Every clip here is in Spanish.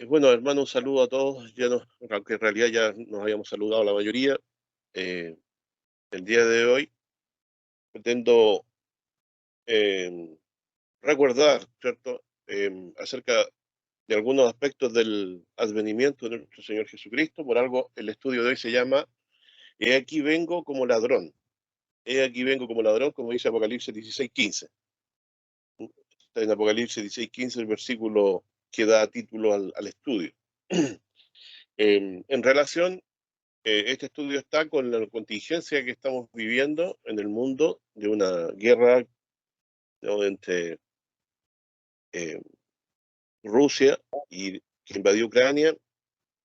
Bueno, hermano, un saludo a todos. Aunque en realidad ya nos habíamos saludado la mayoría, eh, el día de hoy pretendo eh, recordar, ¿cierto?, acerca de algunos aspectos del advenimiento de nuestro Señor Jesucristo. Por algo, el estudio de hoy se llama He aquí vengo como ladrón. He aquí vengo como ladrón, como dice Apocalipsis 16:15. Está en Apocalipsis 16:15, el versículo que da título al estudio. En relación este estudio está con la contingencia que estamos viviendo en el mundo de una guerra, ¿no?, entre eh, Rusia y que invadió Ucrania.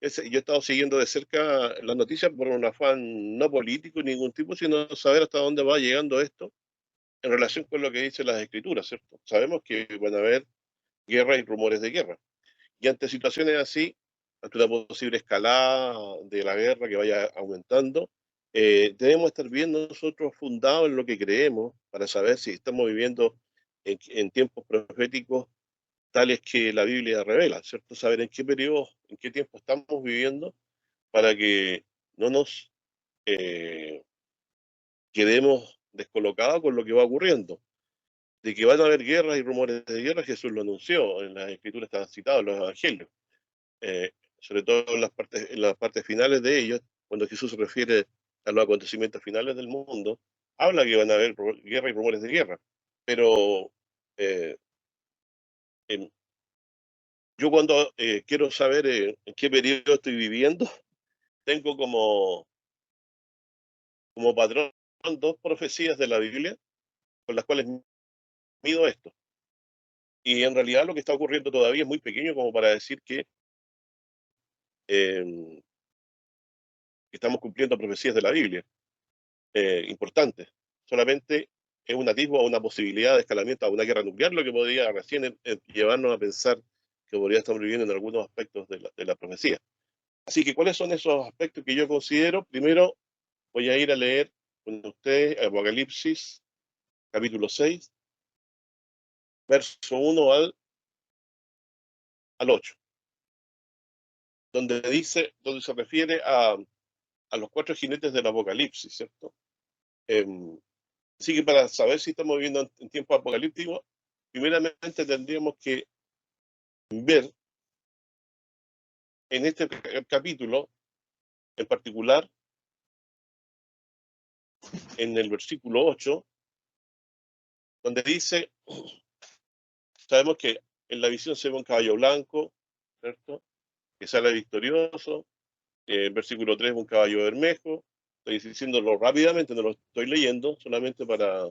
Yo he estado siguiendo de cerca las noticias por un afán no político ni ningún tipo, sino saber hasta dónde va llegando esto en relación con lo que dicen las escrituras, ¿cierto? Sabemos que van a haber guerra y rumores de guerra. Y ante situaciones así, ante una posible escalada de la guerra que vaya aumentando, debemos estar bien nosotros fundados en lo que creemos para saber si estamos viviendo en tiempos proféticos tales que la Biblia revela, ¿cierto? Saber en qué periodo, en qué tiempo estamos viviendo para que no nos eh, quedemos descolocados con lo que va ocurriendo. De que van a haber guerras y rumores de guerra, Jesús lo anunció, en las escrituras están citados, en los evangelios. Sobre todo en las partes finales de ellos, cuando Jesús se refiere a los acontecimientos finales del mundo, habla que van a haber guerra y rumores de guerra. Pero eh, em, yo cuando quiero saber en qué periodo estoy viviendo, tengo como patrón dos profecías de la Biblia con las cuales mido esto. Y en realidad lo que está ocurriendo todavía es muy pequeño como para decir que em, estamos cumpliendo profecías de la Biblia. Importantes. Solamente es un atisbo a una posibilidad de escalamiento a una guerra nuclear, lo que podría recién llevarnos a pensar que podría estar viviendo en algunos aspectos de la profecía. Así que, ¿cuáles son esos aspectos que yo considero? Primero, voy a ir a leer con ustedes Apocalipsis, capítulo 6, verso 1 al 8, donde se refiere a los cuatro jinetes del Apocalipsis, ¿cierto? Así que para saber si estamos viviendo en tiempos apocalípticos, primeramente tendríamos que ver en este capítulo, en particular, en el versículo 8, donde dice, sabemos que en la visión se ve un caballo blanco, ¿cierto?, que sale victorioso. El versículo 3, un caballo bermejo. Estoy diciéndolo rápidamente, no lo estoy leyendo, solamente para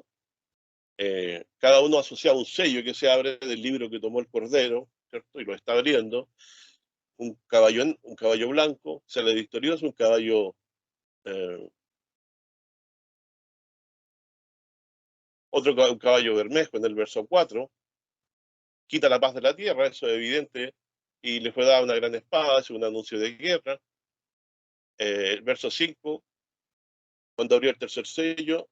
cada uno asociar un sello que se abre del libro que tomó el Cordero, ¿cierto?, y lo está abriendo. Un caballo blanco, sale victorioso, eh, un caballo bermejo en el verso 4, quita la paz de la tierra, eso es evidente, y le fue dada una gran espada, es un anuncio de guerra. El verso 5, cuando abrió el tercer sello,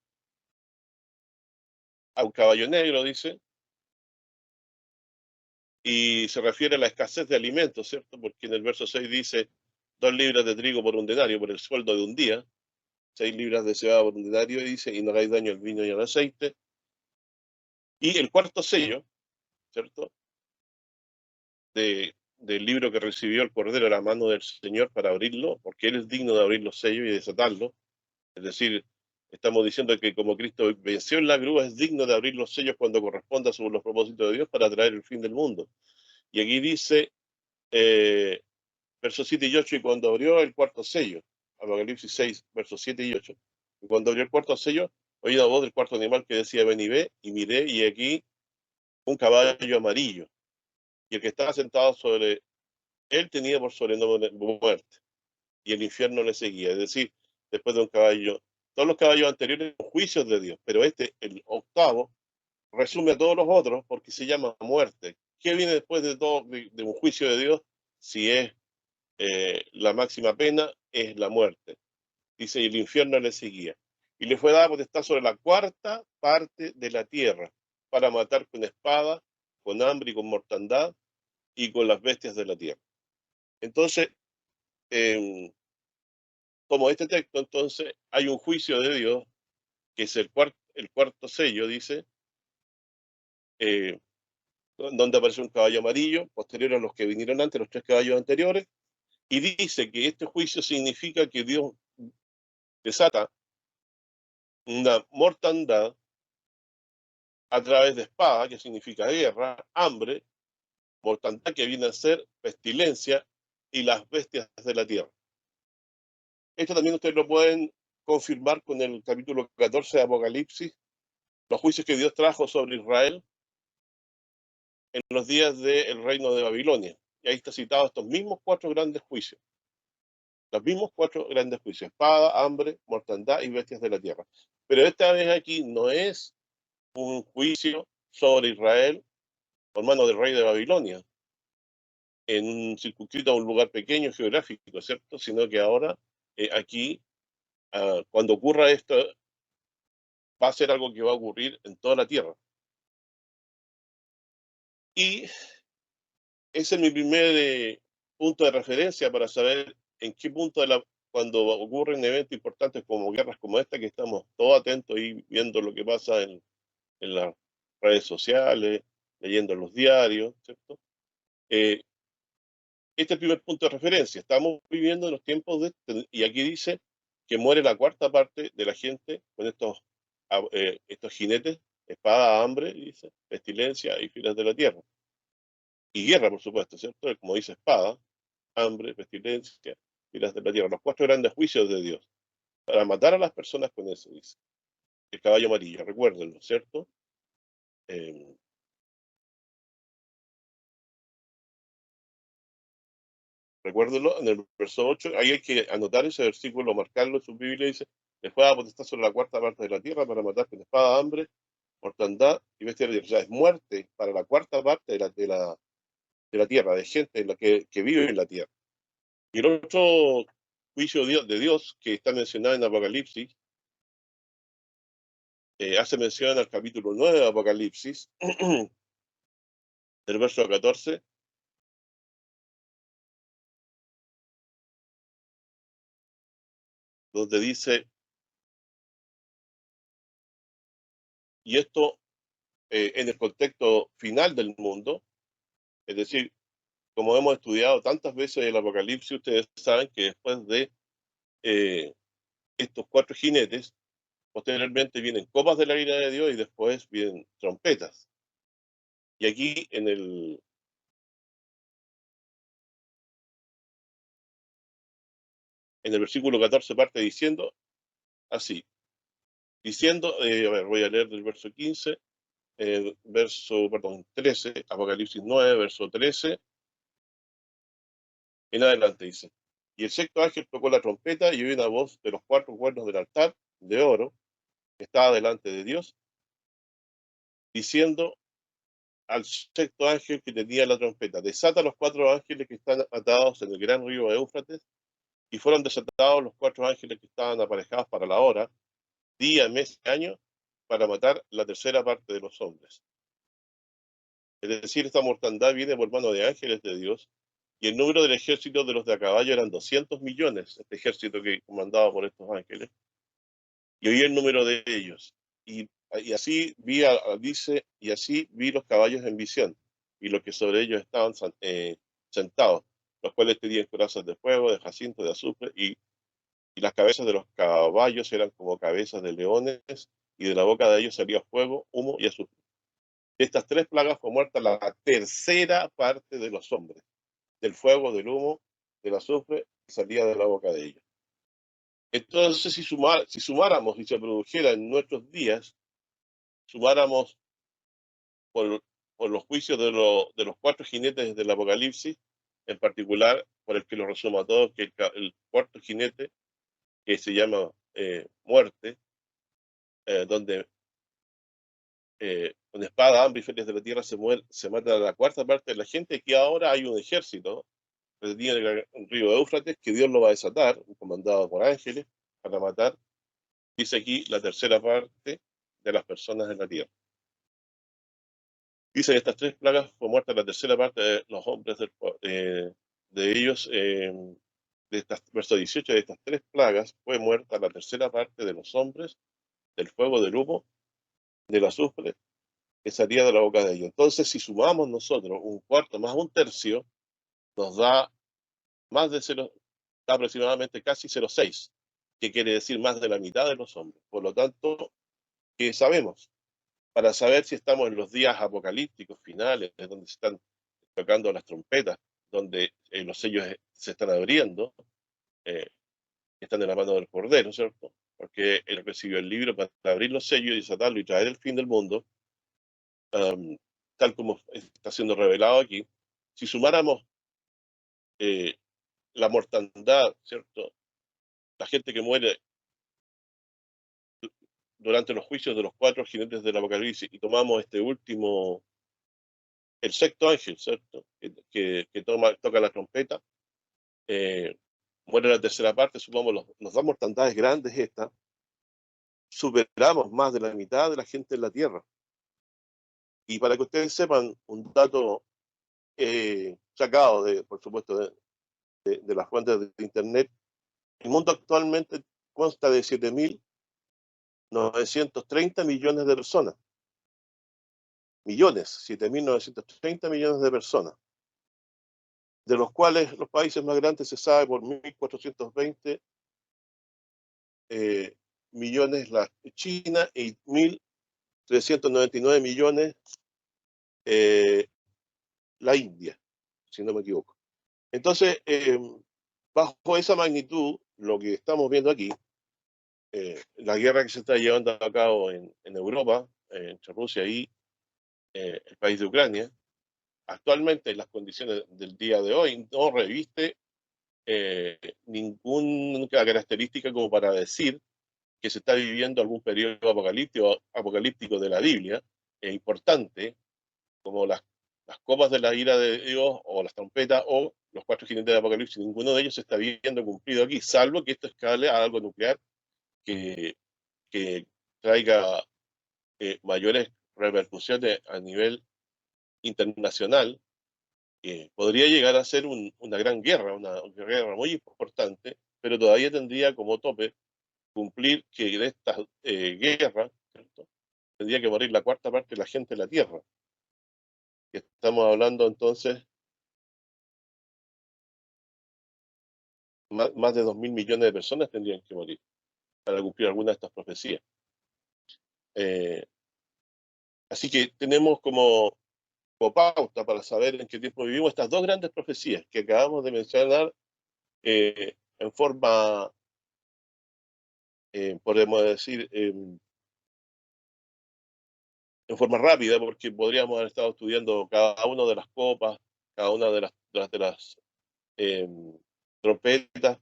a un caballo negro, dice, y se refiere a la escasez de alimentos, ¿cierto? Porque en el verso 6 dice, 2 libras de trigo por un denario, por el sueldo de un día, 6 libras de cebada por un denario, y dice, y no hagáis daño al vino y al aceite. Y el cuarto sello, ¿cierto?, del libro que recibió el Cordero a la mano del Señor para abrirlo, porque Él es digno de abrir los sellos y desatarlos. Es decir, estamos diciendo que como Cristo venció en la cruz, es digno de abrir los sellos cuando corresponda según los propósitos de Dios para traer el fin del mundo. Y aquí dice, eh, versos 7 y 8, y cuando abrió el cuarto sello, Apocalipsis 6, versos 7 y 8, y cuando abrió el cuarto sello, oí la voz del cuarto animal que decía, ven y ve, y miré, y aquí un caballo amarillo, y el que estaba sentado sobre él tenía por sobrenombre muerte, y el infierno le seguía. Es decir, después de un caballo, todos los caballos anteriores son juicios de Dios, pero este, el octavo, resume a todos los otros porque se llama muerte. ¿Qué viene después de todo, de un juicio de Dios? Si es la máxima pena, es la muerte. Dice, y el infierno le seguía. Y le fue dada potestad sobre la cuarta parte de la tierra, para matar con espada, con hambre y con mortandad, y con las bestias de la tierra. Entonces, como este texto, entonces hay un juicio de Dios, que es el cuarto sello, dice, eh, donde aparece un caballo amarillo, posterior a los que vinieron antes, los tres caballos anteriores, y dice que este juicio significa que Dios desata una mortandad a través de espada, que significa guerra, hambre, mortandad que viene a ser pestilencia y las bestias de la tierra. Esto también ustedes lo pueden confirmar con el capítulo 14 de Apocalipsis, los juicios que Dios trajo sobre Israel en los días del reino de Babilonia. Y ahí está citado estos mismos cuatro grandes juicios. Los mismos cuatro grandes juicios: espada, hambre, mortandad y bestias de la tierra. Pero esta vez aquí no es un juicio sobre Israel por mano del rey de Babilonia, en un circunscrito a un lugar pequeño geográfico, ¿cierto? Sino que ahora, aquí, cuando ocurra esto, va a ser algo que va a ocurrir en toda la tierra. Y ese es mi primer punto de referencia para saber en qué punto cuando ocurren eventos importantes como guerras como esta, que estamos todos atentos y viendo lo que pasa en las redes sociales, leyendo los diarios, ¿cierto? Este es el primer punto de referencia. Estamos viviendo en los tiempos y aquí dice que muere la cuarta parte de la gente con estos jinetes, espada, hambre, dice, pestilencia y filas de la tierra. Y guerra, por supuesto, ¿cierto? Como dice, espada, hambre, pestilencia, filas de la tierra. Los cuatro grandes juicios de Dios. Para matar a las personas con eso, dice. El caballo amarillo, recuérdenlo, ¿cierto? Eh, Recuérdelo en el verso 8. Ahí hay que anotar ese versículo, marcarlo en su Biblia. Dice: les fue a potestad sobre la cuarta parte de la tierra para matar con espada, hambre, mortandad y bestia de la tierra. O sea, es muerte para la cuarta parte de la tierra, de gente que vive en la tierra. Y el otro juicio de Dios que está mencionado en Apocalipsis, hace mención al capítulo 9 de Apocalipsis, del verso 14, donde dice: y esto, en el contexto final del mundo, es decir, como hemos estudiado tantas veces el Apocalipsis, ustedes saben que después de eh, estos cuatro jinetes, posteriormente vienen copas de la ira de Dios y después vienen trompetas. Y aquí en el versículo 14 parte diciendo así, a ver, voy a leer del verso 15, perdón, 13, Apocalipsis 9, verso 13, en adelante dice: y el sexto ángel tocó la trompeta y oí una voz de los cuatro cuernos del altar de oro que estaba delante de Dios, diciendo al sexto ángel que tenía la trompeta: desata los cuatro ángeles que están atados en el gran río Éufrates. Y fueron desatados los cuatro ángeles que estaban aparejados para la hora, día, mes y año, para matar la tercera parte de los hombres. Es decir, esta mortandad viene por mano de ángeles de Dios, y el número del ejército de los de a caballo eran 200 millones, este ejército que comandaba por estos ángeles, y oí el número de ellos. Y así dice, y así vi los caballos en visión, y los que sobre ellos estaban sentados, los cuales tenían corazas de fuego, de jacinto, de azufre, y las cabezas de los caballos eran como cabezas de leones, y de la boca de ellos salía fuego, humo y azufre. Estas tres plagas fue muerta la tercera parte de los hombres, del fuego, del humo, del azufre que salía de la boca de ellos. Entonces, si sumáramos y se produjera en nuestros días, sumáramos por, por los juicios de los cuatro jinetes del Apocalipsis, en particular por el que lo resuma a todos, que el cuarto jinete, que se llama muerte, donde con espada, hambre y ferias de la tierra se mata a la cuarta parte de la gente, que ahora hay un ejército que tiene el río Éufrates, que Dios lo va a desatar, comandado por ángeles, para matar, dice aquí, la tercera parte de las personas en la tierra. Dice que estas tres plagas fue muerta la tercera parte de los hombres de ellos, verso 18, de estas 3 plagas fue muerta la tercera parte de los hombres, del fuego, del humo, del azufre que salía de la boca de ellos. Entonces, si sumamos nosotros un cuarto más un tercio, nos da más de 0, aproximadamente casi 0,6, que quiere decir más de la mitad de los hombres. Por lo tanto, ¿qué sabemos? Para saber si estamos en los días apocalípticos finales, donde se están tocando las trompetas, donde los sellos se están abriendo, eh, están en la mano del Cordero, ¿cierto? Porque él recibió el libro para abrir los sellos y desatarlo y traer el fin del mundo, um, tal como está siendo revelado aquí. Si sumáramos eh, la mortandad, ¿cierto? La gente que muere durante los juicios de los 4 jinetes del Apocalipsis y tomamos este último, el sexto ángel, ¿cierto? Que toca la trompeta, eh, muere la tercera parte, sumamos nos da mortandades grandes estas, superamos más de la mitad de la gente en la Tierra. Y para que ustedes sepan un dato sacado, por supuesto, de las fuentes de Internet, el mundo actualmente consta de 7.930 millones de personas. 7.930 millones de personas, de los cuales los países más grandes se sabe por 1.420 millones la China y 1.399 millones la India, si no me equivoco. Entonces, bajo esa magnitud, lo que estamos viendo aquí, la guerra que se está llevando a cabo en Europa, entre Rusia y el país de Ucrania, actualmente las condiciones del día de hoy no reviste ninguna característica como para decir que se está viviendo algún periodo apocalíptico de la Biblia, importante, como las copas de la ira de Dios, o las trompetas, o los 4 jinetes de Apocalipsis. Ninguno de ellos se está viendo cumplido aquí, salvo que esto escale a algo nuclear que, que traiga mayores repercusiones a nivel internacional. Podría llegar a ser una gran guerra, una guerra muy importante, pero todavía tendría como tope cumplir que de estas guerras, ¿cierto?, tendría que morir la cuarta parte de la gente en la Tierra. Y estamos hablando entonces más de 2.000 millones de personas tendrían que morir para cumplir alguna de estas profecías. Eh, Así que tenemos como pauta para saber en qué tiempo vivimos estas 2 grandes profecías que acabamos de mencionar en forma, podemos decir, en forma rápida, porque podríamos haber estado estudiando cada una de las copas, cada una de las eh, trompetas,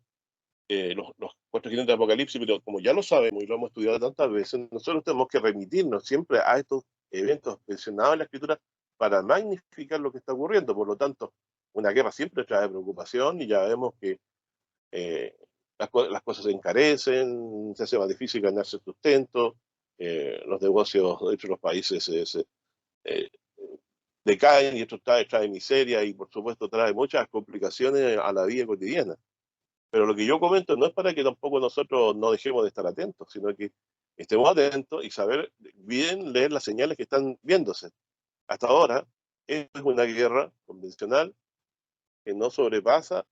los 4 jinetes de Apocalipsis, pero como ya lo sabemos y lo hemos estudiado tantas veces, nosotros tenemos que remitirnos siempre a estos eventos mencionados en la Escritura para magnificar lo que está ocurriendo. Por lo tanto, una guerra siempre trae preocupación y ya vemos que eh, las cosas se encarecen, se hace más difícil ganarse el sustento, los negocios dentro de los países eh, decaen y esto trae miseria y por supuesto trae muchas complicaciones a la vida cotidiana. Pero lo que yo comento no es para que tampoco nosotros no dejemos de estar atentos, sino que estemos atentos y saber bien leer las señales que están viéndose. Hasta ahora es una guerra convencional que no sobrepasa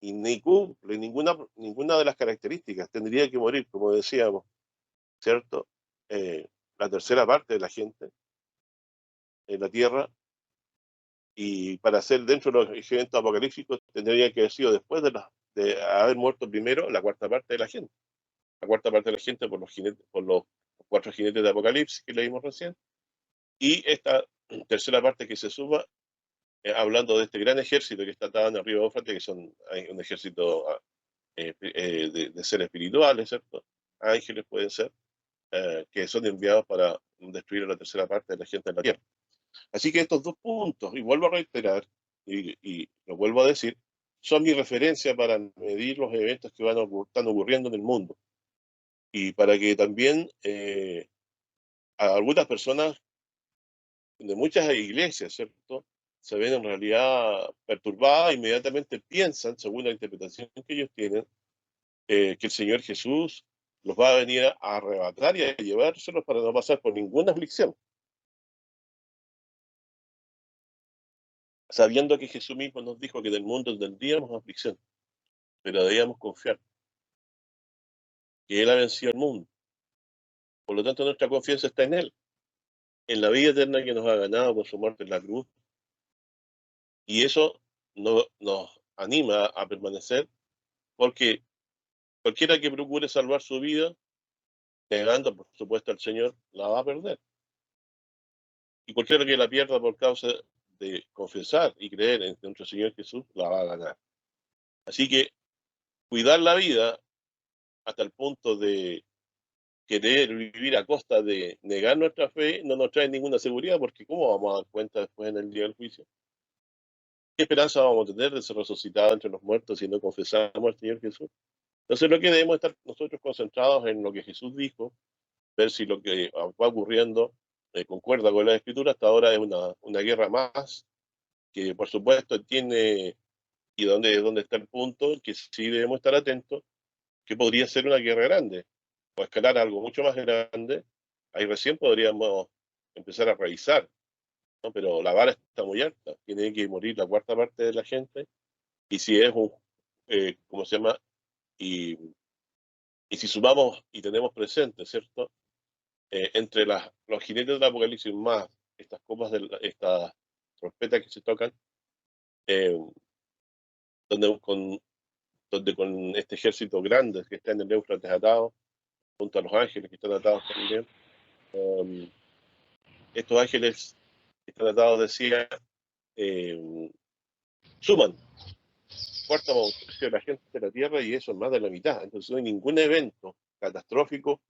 y ni cumple ninguna de las características. Tendría que morir, como decíamos, ¿cierto? La tercera parte de la gente en la Tierra, y para ser dentro de los eventos apocalípticos tendría que haber sido después de haber muerto primero la cuarta parte de la gente. La cuarta parte de la gente por los 4 jinetes de Apocalipsis que leímos recién, y esta tercera parte que se suma, hablando de este gran ejército que está atado en el río Éufrates, que son un ejército de seres espirituales, ¿cierto? Ángeles pueden ser, que son enviados para destruir a la tercera parte de la gente en la tierra. Así que estos 2 puntos, y vuelvo a reiterar, y lo vuelvo a decir, son mi referencia para medir los eventos que están ocurriendo en el mundo. Y para que también a algunas personas de muchas iglesias, ¿cierto?, se ven en realidad perturbadas, inmediatamente piensan, según la interpretación que ellos tienen, que el Señor Jesús los va a venir a arrebatar y a llevárselos para no pasar por ninguna aflicción, sabiendo que Jesús mismo nos dijo que del mundo tendríamos aflicción, pero debíamos confiar que Él ha vencido al mundo. Por lo tanto, nuestra confianza está en Él, en la vida eterna que nos ha ganado con su muerte en la cruz, y eso nos anima a permanecer, porque cualquiera que procure salvar su vida, negando por supuesto al Señor, la va a perder. Y cualquiera que la pierda por causa de confesar y creer en nuestro Señor Jesús, la va a ganar. Así que cuidar la vida hasta el punto de querer vivir a costa de negar nuestra fe no nos trae ninguna seguridad, porque ¿cómo vamos a dar cuenta después en el día del juicio? ¿Qué esperanza vamos a tener de ser resucitados entre los muertos si no confesamos al Señor Jesús? Entonces lo que debemos estar nosotros concentrados en lo que Jesús dijo, ver si lo que va ocurriendo concuerda con la Escritura. Hasta ahora es una guerra más, que por supuesto tiene, y dónde está el punto, que sí debemos estar atentos, que podría ser una guerra grande, o escalar a algo mucho más grande. Ahí recién podríamos empezar a revisar, ¿no? Pero la vara está muy alta, tiene que morir la cuarta parte de la gente, y si es ¿cómo se llama? Y, y si sumamos y tenemos presente, ¿cierto? Entre los jinetes del Apocalipsis más estas copas, estas trompetas que se tocan, eh, donde con este ejército grande que está en el Éufrates atado, junto a los ángeles que están atados también, um, estos ángeles que están atados, decía, eh, suman cuarta o un tercio de la gente de la Tierra, y eso es más de la mitad. Entonces no hay ningún evento catastrófico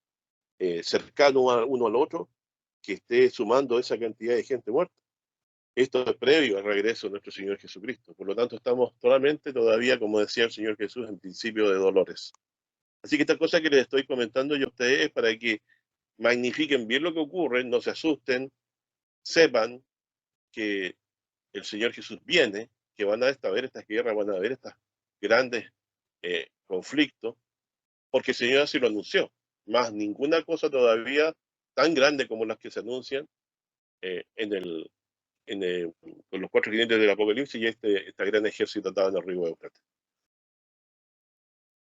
cercano uno al otro que esté sumando esa cantidad de gente muerta. Esto es previo al regreso de nuestro Señor Jesucristo. Por lo tanto, estamos totalmente todavía, como decía el Señor Jesús, en principio de dolores. Así que esta cosa que les estoy comentando yo a ustedes es para que magnifiquen bien lo que ocurre, no se asusten, sepan que el Señor Jesús viene, que van a haber estas guerras, van a haber estos grandes conflictos, porque el Señor así lo anunció. Más ninguna cosa todavía tan grande como las que se anuncian eh, en el, con los cuatro jinetes del Apocalipsis y este gran ejército atado en el río Éufrates.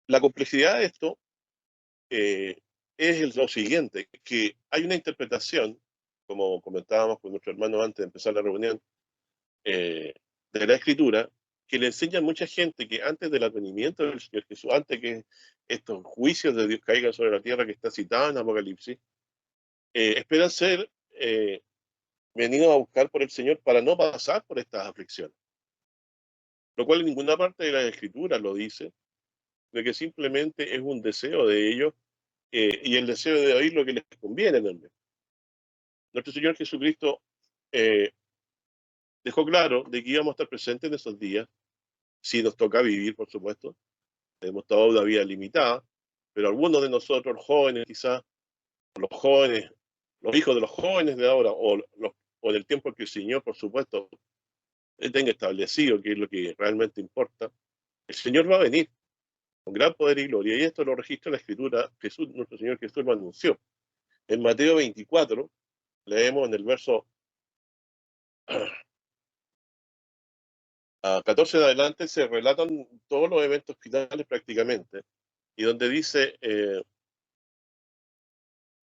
La complejidad de esto es lo siguiente, que hay una interpretación, como comentábamos con nuestro hermano antes de empezar la reunión, eh, de la Escritura, que le enseña a mucha gente que antes del advenimiento del Señor Jesús, antes que estos juicios de Dios caigan sobre la tierra que está citada en Apocalipsis, esperan ser venidos a buscar por el Señor para no pasar por estas aflicciones. Lo cual en ninguna parte de la Escritura lo dice, de que simplemente es un deseo de ellos y el deseo de oír lo que les conviene también. Nuestro Señor Jesucristo eh, dejó claro de que íbamos a estar presentes en esos días, si nos toca vivir, por supuesto. Tenemos toda una vida limitada, pero algunos de nosotros, jóvenes quizás, los jóvenes, los hijos de los jóvenes de ahora, o del tiempo que el Señor, por supuesto, Él tenga establecido, que es lo que realmente importa, el Señor va a venir con gran poder y gloria, y esto lo registra la Escritura. Jesús, nuestro Señor Jesús lo anunció. En Mateo 24, leemos en el verso 14 en adelante, se relatan todos los eventos finales prácticamente, y donde dice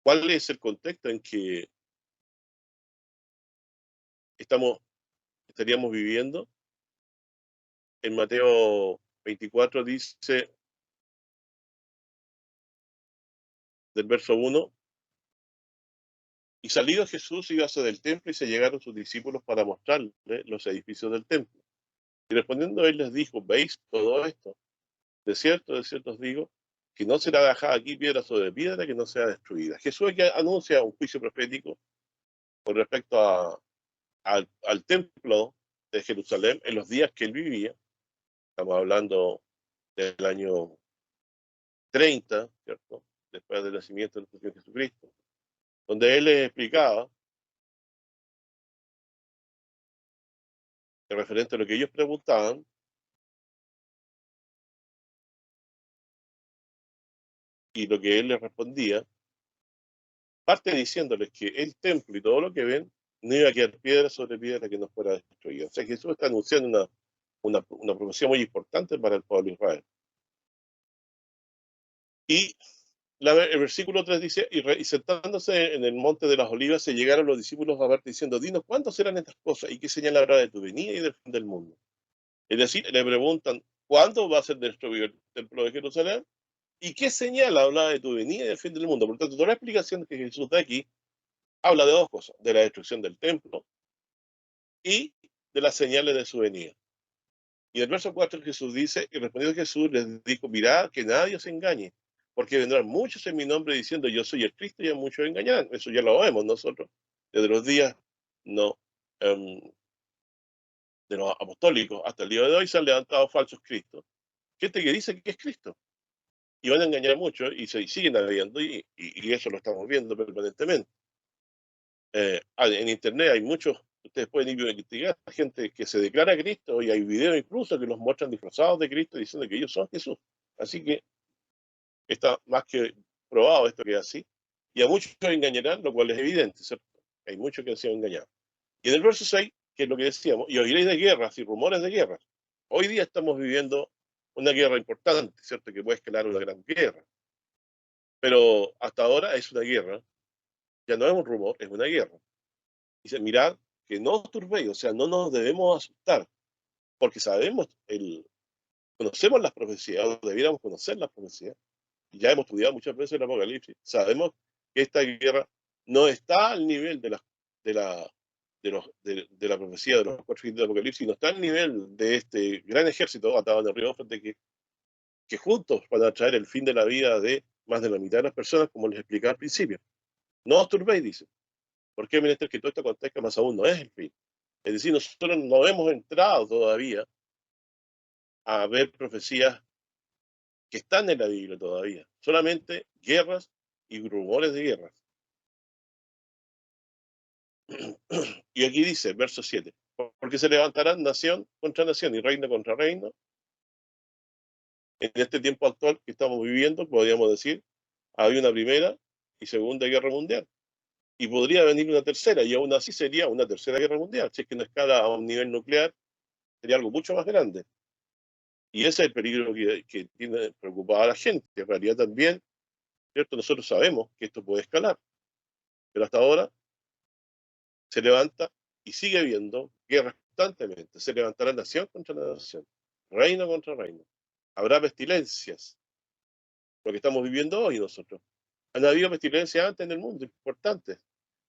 cuál es el contexto en que estamos, estaríamos viviendo. En Mateo 24 dice, del verso 1, y salido Jesús iba hacia del templo y se llegaron sus discípulos para mostrarle los edificios del templo. Y respondiendo él les dijo, ¿veis todo esto? De cierto os digo, que no será dejada aquí piedra sobre piedra que no sea destruida. Jesús aquí anuncia un juicio profético con respecto al templo de Jerusalén en los días que él vivía. Estamos hablando del año 30, ¿cierto? Después del nacimiento del Señor Jesucristo, donde él les explicaba referente a lo que ellos preguntaban, y lo que él les respondía, parte diciéndoles que el templo y todo lo que ven no iba a quedar piedra sobre piedra que no fuera destruida. O sea, Jesús está anunciando una profecía muy importante para el pueblo de Israel. Y el versículo 3 dice, y sentándose en el monte de las olivas, se llegaron los discípulos a verte diciendo, dinos, ¿cuándo serán estas cosas? ¿Y qué señal habrá de tu venida y del fin del mundo? Es decir, le preguntan, ¿cuándo va a ser destruido el templo de Jerusalén? ¿Y qué señal habla de tu venida y del fin del mundo? Por lo tanto, toda la explicación que Jesús da aquí habla de dos cosas, de la destrucción del templo y de las señales de su venida. Y en el verso 4 Jesús dice, y respondiendo Jesús les dijo, mirad que nadie os engañe, porque vendrán muchos en mi nombre diciendo yo soy el Cristo y a muchos engañarán. Eso ya lo vemos nosotros desde los días no, de los apostólicos hasta el día de hoy se han levantado falsos Cristos. Gente que dice que es Cristo y van a engañar mucho y se siguen habiendo y eso lo estamos viendo permanentemente. En internet hay muchos, ustedes pueden ir a investigar, gente que se declara Cristo y hay videos incluso que los muestran disfrazados de Cristo diciendo que ellos son Jesús. Así que está más que probado esto que es así. Y a muchos engañarán, lo cual es evidente, ¿cierto? Hay muchos que han sido engañados. Y en el verso 6, que es lo que decíamos, y oiréis de guerras y rumores de guerras. Hoy día estamos viviendo una guerra importante, ¿cierto? Que puede escalar una gran guerra. Pero hasta ahora es una guerra, ya no es un rumor, es una guerra. Dice, mirad que no os turbéis, o sea, no nos debemos asustar, porque conocemos las profecías, o debiéramos conocer las profecías, y ya hemos estudiado muchas veces el Apocalipsis, sabemos que esta guerra no está al nivel de la, de la profecía de los cuatro jinetes del Apocalipsis, no está al nivel de este gran ejército atado en el río frente que juntos van a traer el fin de la vida de más de la mitad de las personas, como les explicaba al principio. No os turbéis, dice, porque es menester que todo esto acontezca, más aún no es el fin. Es decir, nosotros no hemos entrado todavía a ver profecías que están en la Biblia todavía, solamente guerras y rumores de guerras. Y aquí dice, verso 7, porque se levantarán nación contra nación y reino contra reino. En este tiempo actual que estamos viviendo, podríamos decir, había una primera y segunda guerra mundial. Y podría venir una tercera, y aún así sería una tercera guerra mundial. Si es que no escala a un nivel nuclear, sería algo mucho más grande. Y ese es el peligro que tiene preocupada a la gente. En realidad también, ¿cierto? Nosotros sabemos que esto puede escalar, pero hasta ahora se levanta y sigue habiendo guerras constantemente. Se levantará nación contra nación, reino contra reino. Habrá pestilencias, lo que estamos viviendo hoy nosotros. Han habido pestilencias antes en el mundo, importantes,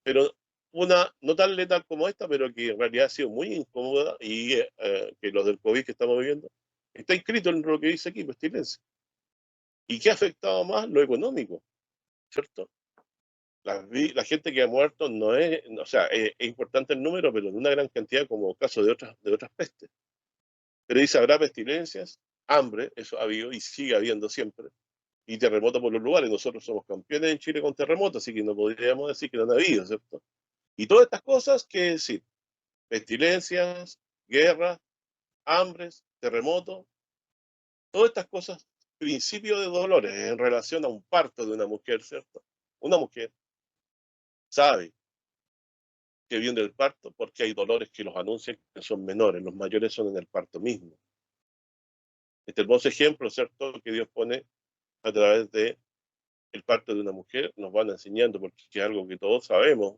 pero una no tan letal como esta, pero que en realidad ha sido muy incómoda y que los del COVID que estamos viviendo, está inscrito en lo que dice aquí, pestilencia. ¿Y qué ha afectado más? Lo económico, ¿cierto? La gente que ha muerto no es, o sea, es importante el número, pero no una gran cantidad como caso de otras pestes. Pero dice, habrá pestilencias, hambre, eso ha habido y sigue habiendo siempre, y terremotos por los lugares. Nosotros somos campeones en Chile con terremotos, así que no podríamos decir que no han habido, ¿cierto? Y todas estas cosas, ¿qué decir? Pestilencias, guerras, hambres, terremotos, todas estas cosas, principio de dolores en relación a un parto de una mujer, ¿cierto? Una mujer sabe que viene del parto porque hay dolores que los anuncian que son menores, los mayores son en el parto mismo. Este hermoso ejemplo, ¿cierto?, que Dios pone a través de el parto de una mujer, nos van enseñando, porque es algo que todos sabemos,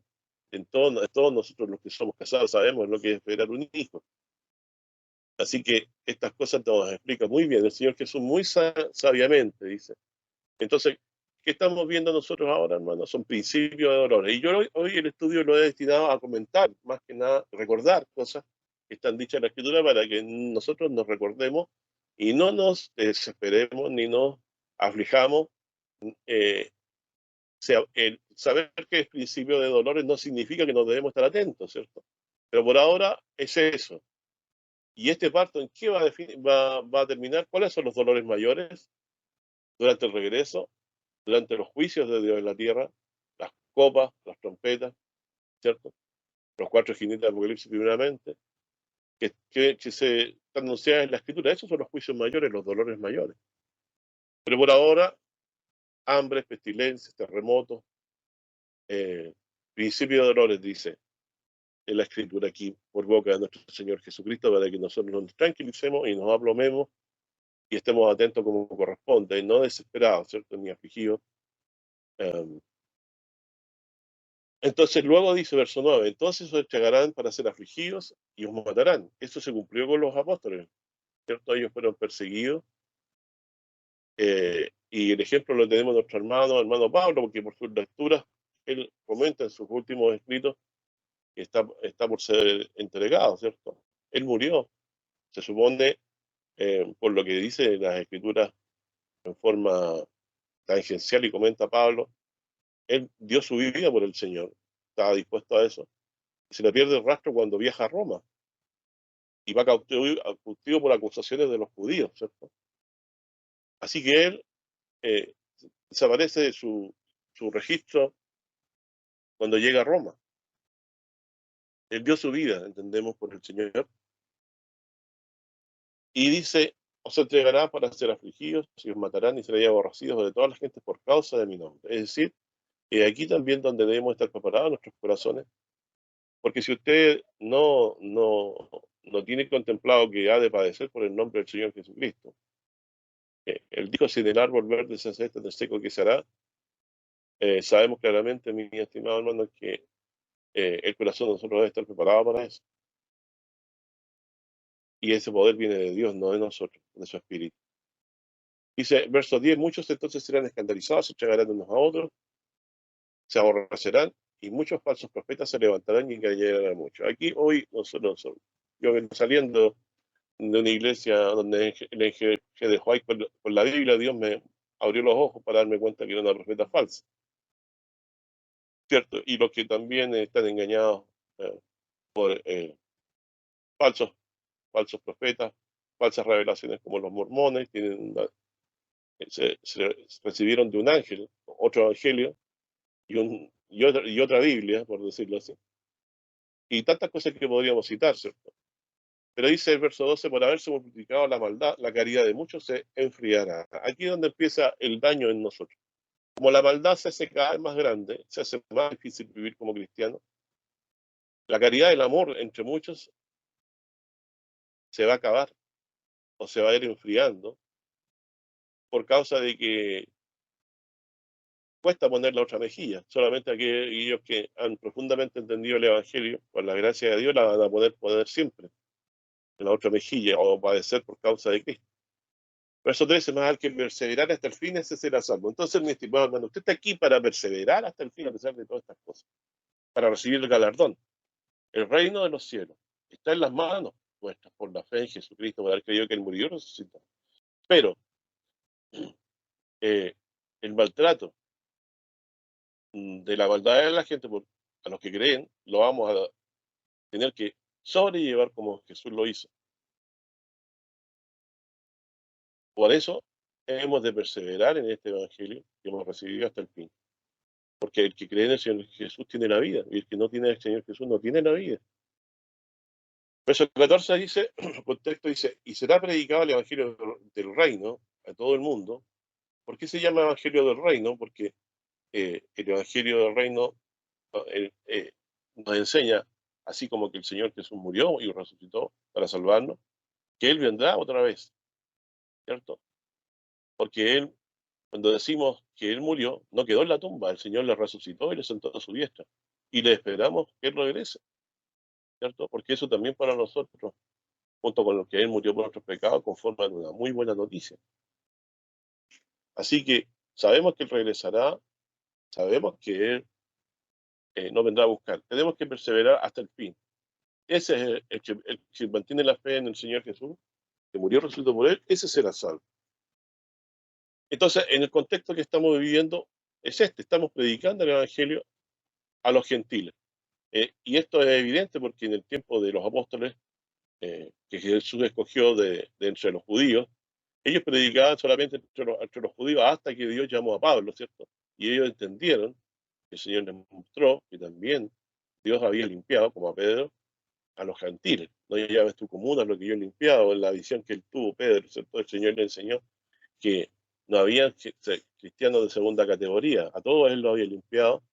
todos nosotros los que somos casados sabemos lo que es esperar un hijo. Así que estas cosas nos explica muy bien el Señor Jesús muy sabiamente, dice. Entonces, ¿qué estamos viendo nosotros ahora, hermano? Son principios de dolores. Y yo hoy el estudio lo he destinado a comentar, más que nada, recordar cosas que están dichas en la Escritura para que nosotros nos recordemos y no nos desesperemos ni nos aflijamos. Eh, el saber que es principio de dolores no significa que no debemos estar atentos, ¿cierto? Pero por ahora es eso. ¿Y este parto en qué va a terminar? ¿Cuáles son los dolores mayores durante el regreso, durante los juicios de Dios en la tierra, las copas, las trompetas, ¿cierto? Los cuatro jinetes de Apocalipsis primeramente. que se están anunciadas en la Escritura. Esos son los juicios mayores, los dolores mayores. Pero por ahora, hambre, pestilencias, terremotos, eh, principio de dolores, dice en la Escritura aquí, por boca de nuestro Señor Jesucristo, para que nosotros nos tranquilicemos y nos aplomemos y estemos atentos como corresponde, y no desesperados, ¿cierto? Ni afligidos. Um, entonces luego dice verso 9, entonces os entregarán para ser afligidos y os matarán. Eso se cumplió con los apóstoles, ¿cierto? Ellos fueron perseguidos, y el ejemplo lo tenemos nuestro hermano Pablo, porque por sus lecturas él comenta en sus últimos escritos que está por ser entregado, ¿cierto? Él murió, se supone, por lo que dice las escrituras en forma tangencial, y comenta Pablo, él dio su vida por el Señor, estaba dispuesto a eso, y se le pierde el rastro cuando viaja a Roma y va cautivo por acusaciones de los judíos, ¿cierto? Así que él eh, desaparece de su registro cuando llega a Roma. Él dio su vida, entendemos, por el Señor, y dice, os entregará para ser afligidos, y os matarán y seréis aborrecidos de todas las gentes por causa de mi nombre. Es decir, aquí también donde debemos estar preparados nuestros corazones, porque si usted no tiene contemplado que ha de padecer por el nombre del Señor Jesucristo, él dijo, si del árbol verde se hace del seco que se hará, sabemos claramente, mi estimado hermano, que el corazón de nosotros debe estar preparado para eso. Y ese poder viene de Dios, no de nosotros, de su espíritu. Dice, verso 10, muchos entonces serán escandalizados, se entregarán unos a otros, se aborrecerán, y muchos falsos profetas se levantarán y engañarán a muchos. Aquí hoy nosotros, yo vengo saliendo de una iglesia donde el enjeje de Juárez con la Biblia, Dios me abrió los ojos para darme cuenta que era una profeta falsa, ¿cierto? Y los que también están engañados por falsos, falsos profetas, falsas revelaciones como los mormones, se recibieron de un ángel, otro evangelio, y otra Biblia, por decirlo así. Y tantas cosas que podríamos citar, ¿cierto? Pero dice el verso 12, por haberse multiplicado la maldad, la caridad de muchos se enfriará. Aquí es donde empieza el daño en nosotros. Como la maldad se hace cada vez más grande, se hace más difícil vivir como cristiano, la caridad y el amor entre muchos se va a acabar o se va a ir enfriando por causa de que cuesta poner la otra mejilla. Solamente aquellos que han profundamente entendido el Evangelio, por la gracia de Dios, la van a poder siempre en la otra mejilla o padecer por causa de Cristo. Verso 13, más al que perseverar hasta el fin, ese será salvo. Entonces, mi estimado hermano, usted está aquí para perseverar hasta el fin a pesar de todas estas cosas, para recibir el galardón. El reino de los cielos está en las manos nuestras por la fe en Jesucristo, por haber creído que Él murió y resucitó. Pero eh, el maltrato de la maldad de la gente a los que creen, lo vamos a tener que sobrellevar como Jesús lo hizo. Por eso hemos de perseverar en este evangelio que hemos recibido hasta el fin. Porque el que cree en el Señor Jesús tiene la vida, y el que no tiene al Señor Jesús no tiene la vida. Verso 14 dice, el contexto dice, y será predicado el evangelio del reino a todo el mundo. ¿Por qué se llama evangelio del reino? Porque el evangelio del reino nos enseña, así como que el Señor Jesús murió y resucitó para salvarnos, que Él vendrá otra vez, ¿cierto? Porque Él, cuando decimos que Él murió, no quedó en la tumba, el Señor le resucitó y le sentó a su diestra. Y le esperamos que Él regrese, ¿cierto? Porque eso también para nosotros, junto con lo que Él murió por nuestros pecados, conforma una muy buena noticia. Así que sabemos que Él regresará, sabemos que Él no vendrá a buscar. Tenemos que perseverar hasta el fin. Ese es el que mantiene la fe en el Señor Jesús, que murió resucitó por Él, ese será salvo. Entonces, en el contexto que estamos viviendo, es estamos predicando el Evangelio a los gentiles. Y esto es evidente porque en el tiempo de los apóstoles, que Jesús escogió de entre los judíos, ellos predicaban solamente entre los judíos hasta que Dios llamó a Pablo, ¿cierto? Y ellos entendieron, el Señor les mostró que también Dios había limpiado, como a Pedro, a los gentiles. No llames tu comuna lo que yo he limpiado, en la visión que él tuvo, Pedro, ¿cierto? El Señor le enseñó que no había cristianos de segunda categoría, a todos él lo había limpiado,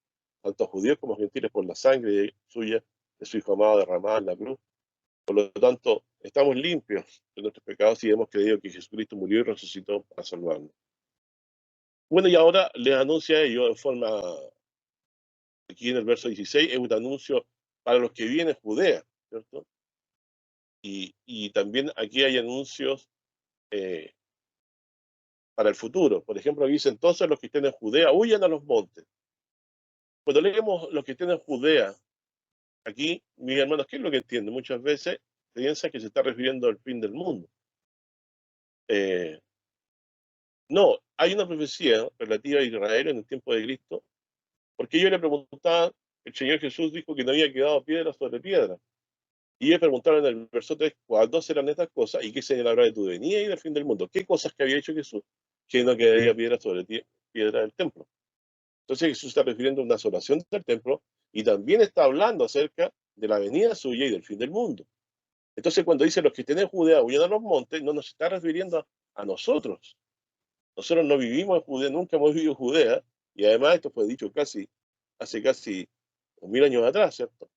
tanto judíos como gentiles, por la sangre suya, de su Hijo amado derramada en la cruz. Por lo tanto, estamos limpios de nuestros pecados y hemos creído que Jesucristo murió y resucitó para salvarnos. Bueno, y ahora les anuncia a ellos en forma, aquí en el verso 16, es un anuncio para los que viven en Judea, ¿cierto? Y también aquí hay anuncios eh, para el futuro. Por ejemplo, dice entonces los que estén en Judea, huyan a los montes. Cuando leemos los que estén en Judea, aquí, mis hermanos, ¿qué es lo que entienden? Muchas veces piensan que se está refiriendo al fin del mundo. Eh, no, hay una profecía relativa a Israel en el tiempo de Cristo, porque yo le preguntaba, el Señor Jesús dijo que no había quedado piedra sobre piedra. Y ellos preguntaron en el verso 3, ¿cuándo serán estas cosas? ¿Y qué señalará de tu venida y del fin del mundo? ¿Qué cosas que había hecho Jesús? Que no quedaría piedra sobre piedra del templo. Entonces Jesús está refiriendo a una asolación del templo y también está hablando acerca de la venida suya y del fin del mundo. Entonces cuando dice los que estén en Judea huyan a los montes, no nos está refiriendo a nosotros. Nosotros no vivimos en Judea, nunca hemos vivido en Judea, y además esto fue dicho hace casi 2000 años atrás, ¿cierto?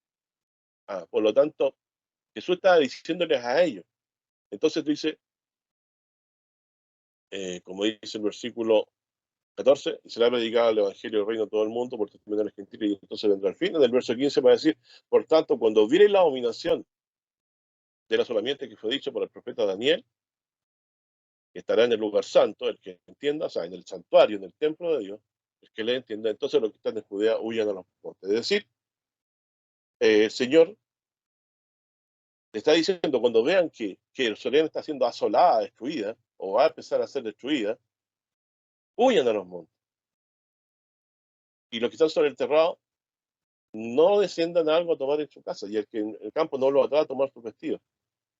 Por lo tanto, Jesús estaba diciéndoles a ellos. Entonces tú dices, como dice el versículo 14, y será predicado el Evangelio del Reino a todo el mundo por testimonio de los gentiles, y entonces vendrá el fin. En el verso 15 va a decir, por tanto, cuando viereis la abominación del asolamiento que fue dicho por el profeta Daniel, que estará en el lugar santo, el que entienda, o sea, en el santuario, en el templo de Dios, el que le entienda, entonces los que están en Judea huyan a los montes. Es decir, el Señor le está diciendo, cuando vean que Jerusalén está siendo asolada, destruida, o va a empezar a ser destruida, huyan a los montes. Y los que están sobre el terrado, no desciendan algo a tomar en su casa, y el que en el campo no lo atreva a tomar su vestido.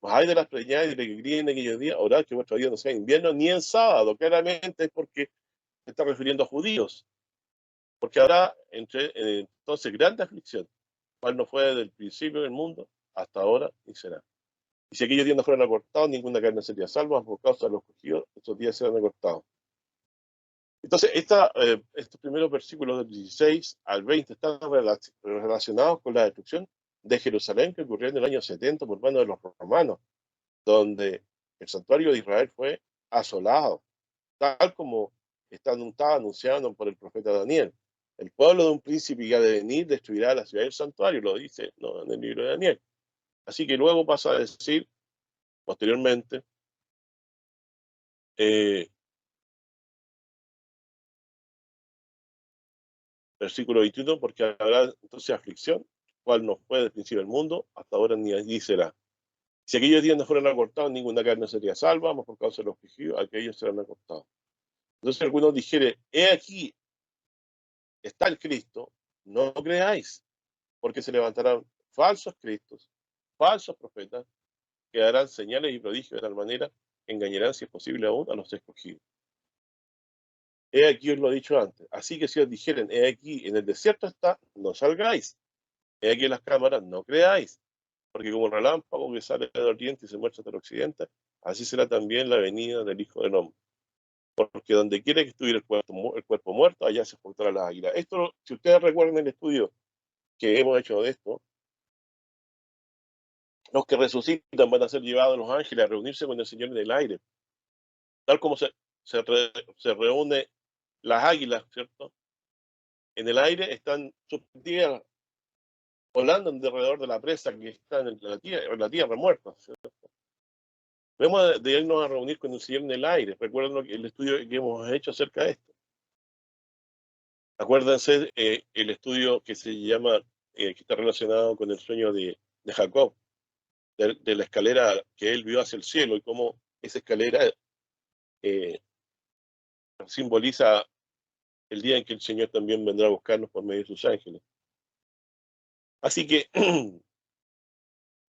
Mas hay de las preñadas y de que críen en aquellos días, orad que vuestro día no sea invierno ni en sábado. Claramente es porque se está refiriendo a judíos, porque habrá entonces grande aflicción, cual no fue desde el principio del mundo hasta ahora ni será. Y si aquellos días no fueran acortados, ninguna carne sería salva, por causa de los cogidos, estos días serán acortados. Entonces, estos primeros versículos del 16 al 20 están relacionados con la destrucción de Jerusalén que ocurrió en el año 70 por mano de los romanos, donde el santuario de Israel fue asolado, tal como estaba anunciado por el profeta Daniel. El pueblo de un príncipe que ha de venir destruirá la ciudad del santuario, lo dice, ¿no?, en el libro de Daniel. Así que luego pasa a decir, posteriormente, eh, versículo 21, porque habrá entonces aflicción, cual no fue del principio del mundo, hasta ahora ni allí será. Si aquellos días no fueran acortados, ninguna carne sería salva, mas por causa de los quejidos, aquellos serán acortados. Entonces algunos dijeren, he aquí, está el Cristo, no creáis, porque se levantarán falsos cristos, falsos profetas, que darán señales y prodigios de tal manera que engañarán, si es posible aún, a los escogidos. He aquí os lo he dicho antes. Así que si os dijeren, he aquí, en el desierto está, no salgáis. He aquí en las cámaras, no creáis. Porque como el relámpago que sale del oriente y se muestra hasta el occidente, así será también la venida del Hijo del Hombre. Porque donde quiera que estuviera el cuerpo muerto, allá se juntará las águilas. Esto, si ustedes recuerdan el estudio que hemos hecho de esto, los que resucitan van a ser llevados a los ángeles a reunirse con el Señor en el aire. Tal como se reúne las águilas, ¿cierto? En el aire están suspendidas, volando alrededor de la presa que está en la tierra muerta, ¿cierto? Debemos de irnos a reunir con el Señor en el aire. Recuerden el estudio que hemos hecho acerca de esto. Acuérdense el estudio que se llama, que está relacionado con el sueño de Jacob, de la escalera que él vio hacia el cielo y cómo esa escalera eh, simboliza el día en que el Señor también vendrá a buscarnos por medio de sus ángeles. Así que,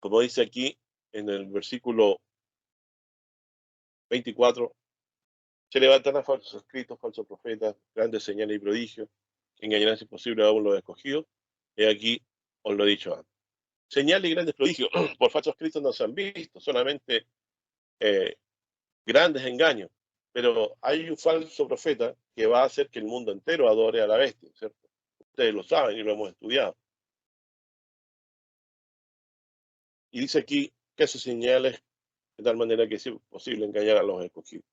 como dice aquí en el versículo 24, se levantarán falsos escritos, falsos profetas, grandes señales y prodigios, que engañarán si posible aún los escogidos. Y aquí os lo he dicho antes. señales y grandes prodigios por falsos cristos no se han visto, solamente eh, grandes engaños. Pero hay un falso profeta que va a hacer que el mundo entero adore a la bestia, ¿cierto? Ustedes lo saben y lo hemos estudiado. Y dice aquí que hace señales de tal manera que es imposible engañar a los escogidos.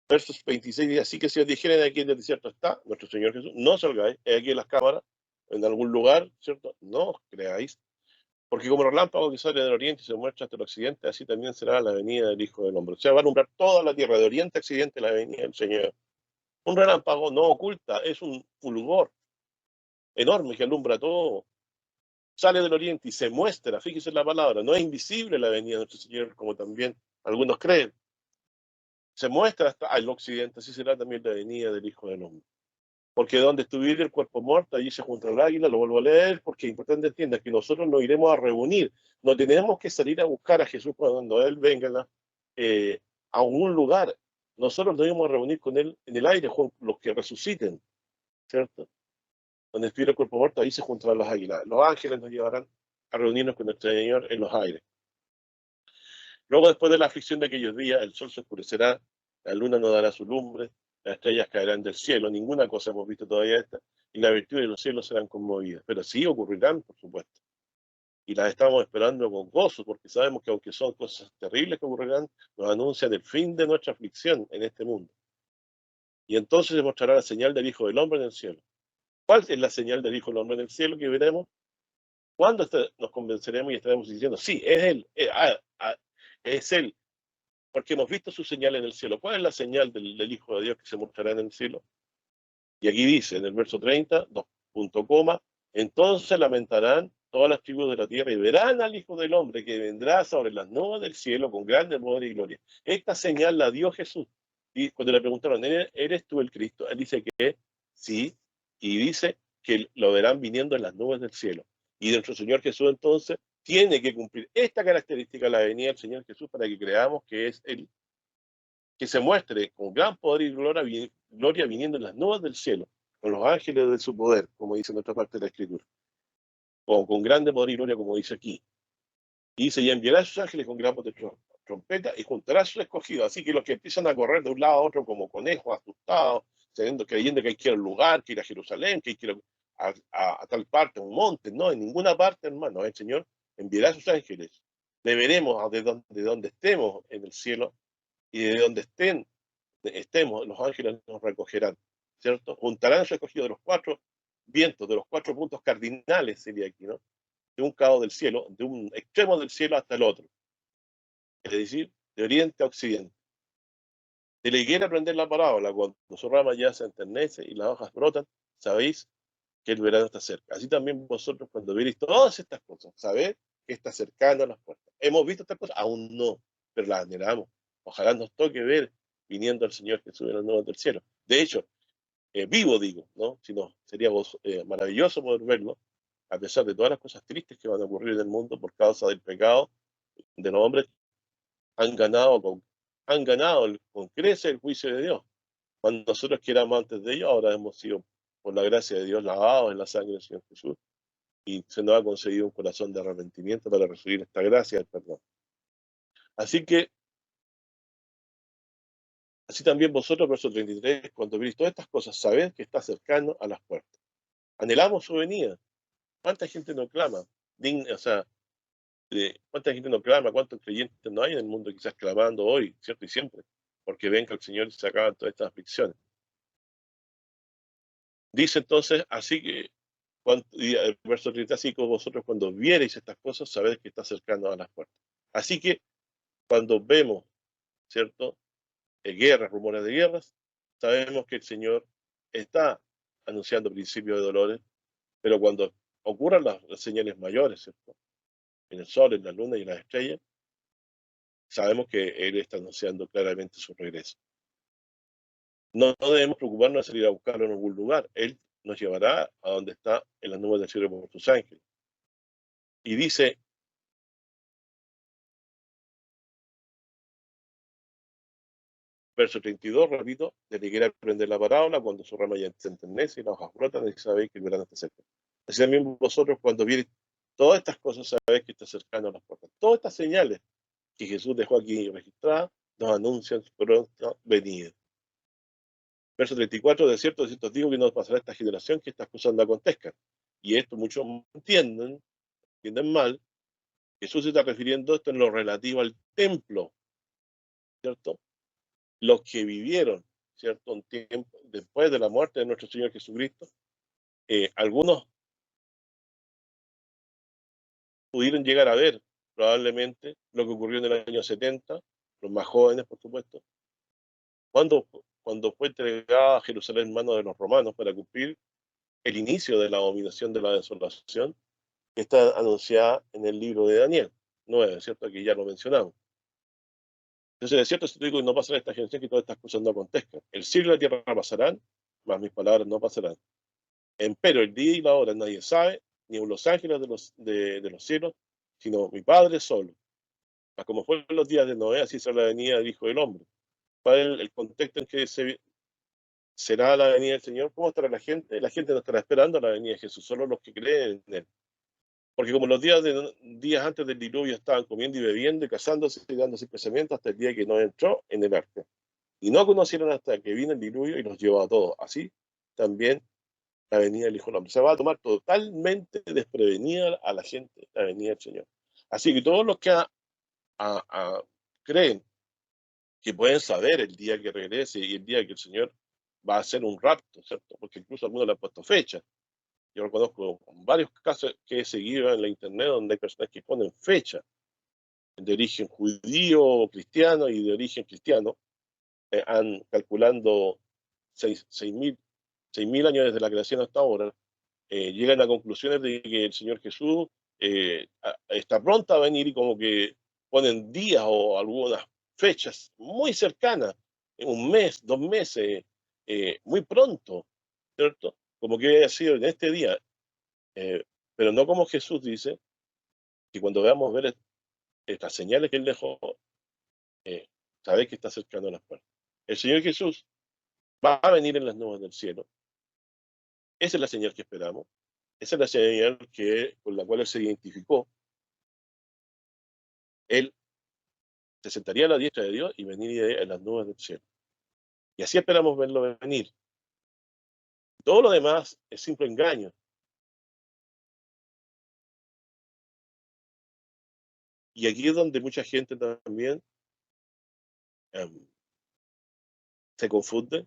Versos 26 dice, así que si os dijeren aquí en el desierto está nuestro Señor Jesús, no salgáis, aquí en las cámaras, en algún lugar, ¿cierto? No os creáis, porque como relámpago que sale del oriente y se muestra hasta el occidente, así también será la venida del Hijo del Hombre. O sea, va a alumbrar toda la tierra, de oriente a occidente, la venida del Señor. Un relámpago no oculta, es un fulgor enorme que alumbra todo. Sale del oriente y se muestra, fíjese en la palabra, no es invisible la venida de nuestro Señor, como también algunos creen. Se muestra hasta el occidente, así será también la venida del Hijo del Hombre. Porque donde estuviera el cuerpo muerto, allí se junta el águila, lo vuelvo a leer, porque es importante entender que nosotros nos iremos a reunir, no tenemos que salir a buscar a Jesús cuando Él venga a un lugar, nosotros nos iremos a reunir con Él en el aire, con los que resuciten, ¿cierto? Donde estuviera el cuerpo muerto, ahí se juntarán las águilas. Los ángeles nos llevarán a reunirnos con nuestro Señor en los aires. Luego, después de la aflicción de aquellos días, el sol se oscurecerá, la luna no dará su lumbre, las estrellas caerán del cielo, ninguna cosa hemos visto todavía esta, y la virtud de los cielos serán conmovidas. Pero sí ocurrirán, por supuesto. Y las estamos esperando con gozo, porque sabemos que aunque son cosas terribles que ocurrirán, nos anuncian el fin de nuestra aflicción en este mundo. Y entonces se mostrará la señal del Hijo del Hombre en el cielo. ¿Cuál es la señal del Hijo del Hombre en el cielo que veremos? ¿Cuándo nos convenceremos y estaremos diciendo, sí, es Él, es Él, porque hemos visto su señal en el cielo? ¿Cuál es la señal del Hijo de Dios que se mostrará en el cielo? Y aquí dice, en el verso 30, punto coma, entonces lamentarán todas las tribus de la tierra y verán al Hijo del Hombre que vendrá sobre las nubes del cielo con grande poder y gloria. Esta señal la dio Jesús. Y cuando le preguntaron, ¿eres tú el Cristo? Él dice que sí, y dice que lo verán viniendo en las nubes del cielo. Y nuestro Señor Jesús entonces tiene que cumplir esta característica, la venida del Señor Jesús, para que creamos que es Él, que se muestre con gran poder y gloria viniendo en las nubes del cielo, con los ángeles de su poder, como dice en otra parte de la Escritura, o con grande poder y gloria, como dice aquí. Y dice, y enviará a sus ángeles con gran poder de trompeta y juntará a sus escogidos. Así que los que empiezan a correr de un lado a otro como conejos, asustados, creyendo que hay que ir a un lugar, que ir a Jerusalén, que hay que ir a tal parte, a un monte, no, en ninguna parte, hermano, el Señor enviará a sus ángeles. Deberemos, de donde estemos en el cielo, y de donde estemos, los ángeles nos recogerán, ¿cierto? Juntarán a su escogido de los cuatro vientos, de los cuatro puntos cardinales, sería aquí, ¿no? De un cabo del cielo, de un extremo del cielo hasta el otro, es decir, de oriente a occidente. De la higuera aprender la parábola, cuando su rama ya se enternece y las hojas brotan, sabéis que el verano está cerca. Así también vosotros, cuando veréis todas estas cosas, sabed que está cercano a las puertas. ¿Hemos visto estas cosas? Aún no, pero las anhelamos. Ojalá nos toque ver viniendo al Señor Jesús en las nubes del cielo. De hecho, vivo digo, ¿no? Si no, sería maravilloso poder verlo, a pesar de todas las cosas tristes que van a ocurrir en el mundo por causa del pecado de los hombres, han ganado con creces el juicio de Dios. Cuando nosotros que éramos antes de ellos, ahora hemos sido, por la gracia de Dios, lavados en la sangre del Señor Jesús, y se nos ha concedido un corazón de arrepentimiento para recibir esta gracia del perdón. Así que, así también vosotros, verso 33, cuando veis todas estas cosas, sabed que está cercano a las puertas. Anhelamos su venida. ¿Cuánta gente no clama? O sea, ¿cuánta gente no clama? ¿Cuántos creyentes no hay en el mundo quizás clamando hoy, cierto y siempre? Porque ven que el Señor se acaban todas estas aflicciones. Dice entonces, así que, el verso 30, así que vosotros cuando viereis estas cosas, sabéis que está cercano a las puertas. Así que cuando vemos, ¿cierto? Guerras, rumores de guerras, sabemos que el Señor está anunciando principios de dolores, pero cuando ocurran las señales mayores, ¿cierto? En el sol, en la luna y en las estrellas, sabemos que Él está anunciando claramente su regreso. No debemos preocuparnos de salir a buscarlo en algún lugar. Él nos llevará a donde está en las nubes del cielo por sus ángeles. Y dice, verso 32, repito, de que quiere aprender la parábola, cuando su rama ya se enternece y las hojas brotan, y sabéis que el verano está cerca. Así también vosotros, cuando viereis Todas estas cosas sabes que está cercano a las puertas. Todas estas señales que Jesús dejó aquí registradas nos anuncian su pronta venida. Verso 34, de cierto os digo que no pasará esta generación que estas cosas no acontezcan. Y esto muchos entienden mal. Jesús se está refiriendo esto en lo relativo al templo, ¿cierto? Los que vivieron, ¿cierto? Un tiempo después de la muerte de nuestro Señor Jesucristo, algunos pudieron llegar a ver probablemente lo que ocurrió en el año 70, los más jóvenes, por supuesto, cuando, cuando fue entregada a Jerusalén en manos de los romanos para cumplir el inicio de la abominación de la desolación, que está anunciada en el libro de Daniel 9, ¿cierto? Que ya lo mencionamos. Entonces, es cierto, si te digo que no pasará esta generación, que todas estas cosas no acontezcan. El cielo y la tierra pasarán, mas mis palabras no pasarán. Empero el día y la hora nadie sabe, ni los ángeles de los cielos, sino mi Padre solo. Como fue en los días de Noé, así será la venida del Hijo del Hombre. ¿Cuál es el contexto en que será la venida del Señor? ¿Cómo estará la gente? La gente no estará esperando la venida de Jesús, solo los que creen en Él. Porque como los días antes del diluvio estaban comiendo y bebiendo y casándose y dándose casamiento hasta el día que no entró en el arca. Y no conocieron hasta que vino el diluvio y los llevó a todos. Así también la venida del Hijo del Hombre. Se va a tomar totalmente desprevenida a la gente la venida del Señor. Así que todos los que creen que pueden saber el día que regrese y el día que el Señor va a hacer un rapto, ¿cierto? Porque incluso algunos le han puesto fecha. Yo reconozco varios casos que he seguido en la internet donde hay personas que ponen fecha de origen judío o cristiano y de origen cristiano, han calculando 6.000 años desde la creación hasta ahora, llegan a conclusiones de que el Señor Jesús está pronto a venir y como que ponen días o algunas fechas muy cercanas, un mes, 2 meses, muy pronto, ¿cierto? Como que haya sido en este día, pero no como Jesús dice, que cuando veamos ver estas señales que Él dejó, eh, sabéis que está cercano a las puertas. El Señor Jesús va a venir en las nubes del cielo. Esa es la señal que esperamos. Esa es la señal con la cual Él se identificó. Él se sentaría a la diestra de Dios y veniría en las nubes del cielo. Y así esperamos verlo venir. Todo lo demás es simple engaño. Y aquí es donde mucha gente también se confunde.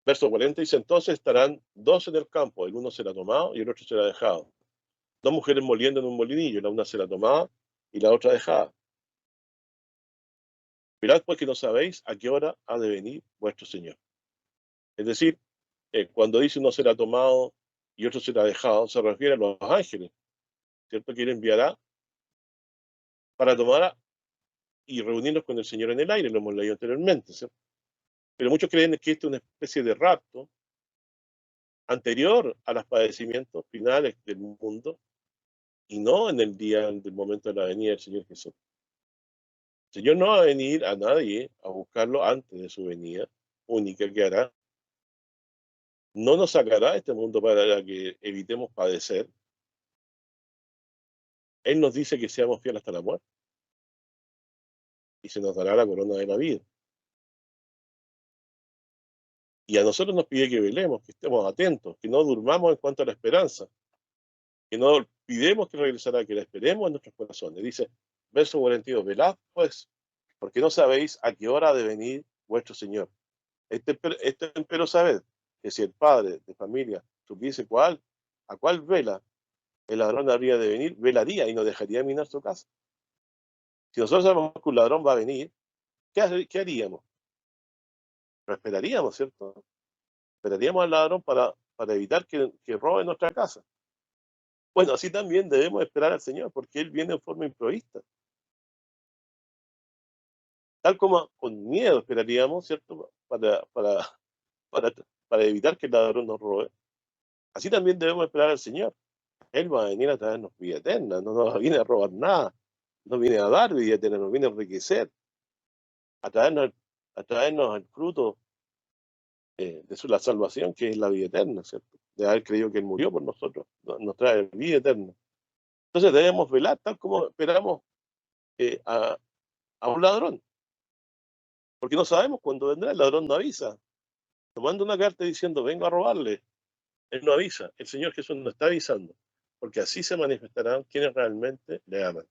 Verso 40 dice, entonces estarán dos en el campo, el uno será tomado y el otro será dejado. Dos mujeres moliendo en un molinillo, la una será tomada y la otra dejada. Mirad pues que no sabéis a qué hora ha de venir vuestro Señor. Es decir, cuando dice uno será tomado y otro será dejado, se refiere a los ángeles, ¿cierto? Que Él enviará para tomar y reunirnos con el Señor en el aire, lo hemos leído anteriormente, ¿cierto? Pero muchos creen que esto es una especie de rapto anterior a los padecimientos finales del mundo y no en el día del momento de la venida del Señor Jesús. El Señor no va a venir a nadie a buscarlo antes de su venida única que hará. No nos sacará de este mundo para que evitemos padecer. Él nos dice que seamos fieles hasta la muerte y se nos dará la corona de la vida. Y a nosotros nos pide que velemos, que estemos atentos, que no durmamos en cuanto a la esperanza, que no olvidemos que regresará, que la esperemos en nuestros corazones. Dice, verso 42, velad pues, porque no sabéis a qué hora ha de venir vuestro Señor. Empero sabed que si el padre de familia supiese a cuál vela el ladrón habría de venir, velaría y no dejaría minar su casa. Si nosotros sabemos que un ladrón va a venir, ¿qué haríamos? Lo esperaríamos, ¿cierto? Esperaríamos al ladrón para evitar que robe nuestra casa. Bueno, así también debemos esperar al Señor, porque Él viene en forma improvista. Tal como con miedo esperaríamos, ¿cierto? Para, para evitar que el ladrón nos robe. Así también debemos esperar al Señor. Él va a venir a traernos vida eterna, no nos viene a robar nada, no viene a dar vida eterna, nos viene a enriquecer, a traernos, a traernos el fruto la salvación, que es la vida eterna, ¿cierto? De haber creído que Él murió por nosotros, nos trae vida eterna. Entonces debemos velar tal como esperamos eh, a, a un ladrón, porque no sabemos cuándo vendrá, el ladrón no avisa. Nos manda una carta diciendo, vengo a robarle. Él no avisa, el Señor Jesús no está avisando, porque así se manifestarán quienes realmente le aman.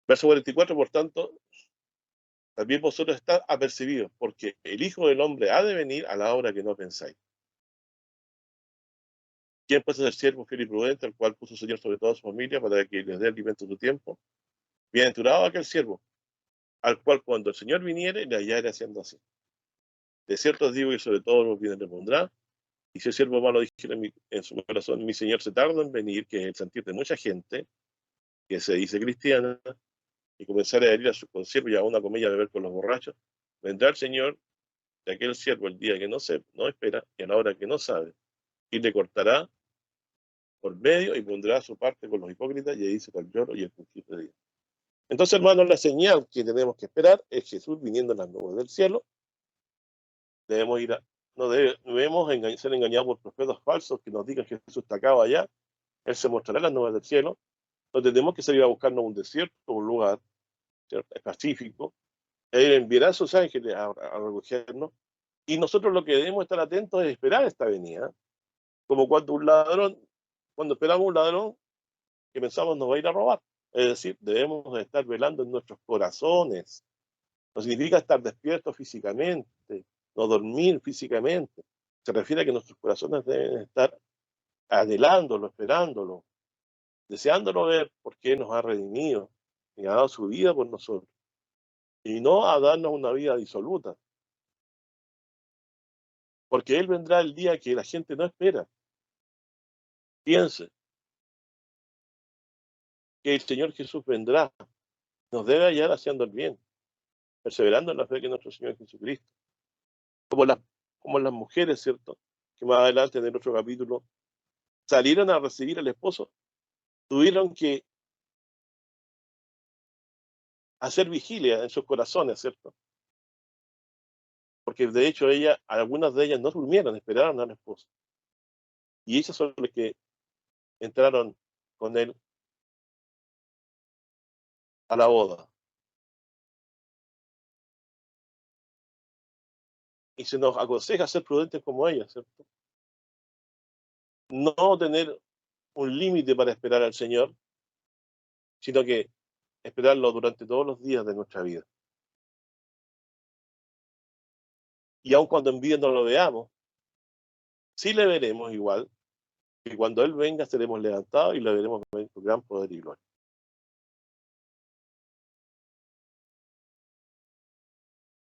Verso 44, por tanto, también vosotros estáis apercibidos, porque el Hijo del Hombre ha de venir a la hora que no pensáis. ¿Quién puede ser siervo fiel y prudente, el cual puso el Señor sobre toda su familia para que les dé alimento en su tiempo? Bienaventurado aquel siervo, al cual cuando el Señor viniere, le hallaré haciendo así. De cierto os digo que sobre todos los bienes le pondrá, y si el siervo malo dijera en su corazón, mi Señor se tarda en venir, que es el sentir de mucha gente, que se dice cristiana, y comenzar a herir a sus consiervos y a una comilla a beber con los borrachos, vendrá el Señor de aquel siervo el día que no espera y a la hora que no sabe, y le cortará por medio y pondrá su parte con los hipócritas y ahí se el lloro y el principio de Dios. Entonces, hermanos, la señal que tenemos que esperar es Jesús viniendo en las nubes del cielo. Debemos ir a, no debemos ser engañados por profetas falsos que nos digan que Jesús está acá o allá. Él se mostrará en las nubes del cielo. No tenemos que salir a buscarnos un desierto, un lugar, ¿cierto?, pacífico. Él enviará a sus ángeles a recogernos. Y nosotros lo que debemos estar atentos es esperar esta venida. Como cuando cuando esperamos un ladrón que pensamos nos va a ir a robar. Es decir, debemos estar velando en nuestros corazones. No significa estar despiertos físicamente, no dormir físicamente. Se refiere a que nuestros corazones deben estar anhelándolo, esperándolo, deseándolo ver porque Él nos ha redimido y ha dado su vida por nosotros. Y no a darnos una vida disoluta, porque Él vendrá el día que la gente no espera. Piense que el Señor Jesús vendrá, nos debe hallar haciendo el bien, perseverando en la fe que es nuestro Señor Jesucristo. Como las mujeres, ¿cierto? Que más adelante en el otro capítulo salieron a recibir al esposo, tuvieron que hacer vigilia en sus corazones, ¿cierto? Porque de hecho algunas de ellas no durmieron, esperaron al esposo. Y ellas son las que entraron con él a la boda. Y se nos aconseja ser prudentes como ellas, ¿cierto? No tener un límite para esperar al Señor, sino que esperarlo durante todos los días de nuestra vida. Y aun cuando en vida no lo veamos, sí le veremos igual, que cuando Él venga seremos levantados y lo veremos con gran poder y gloria.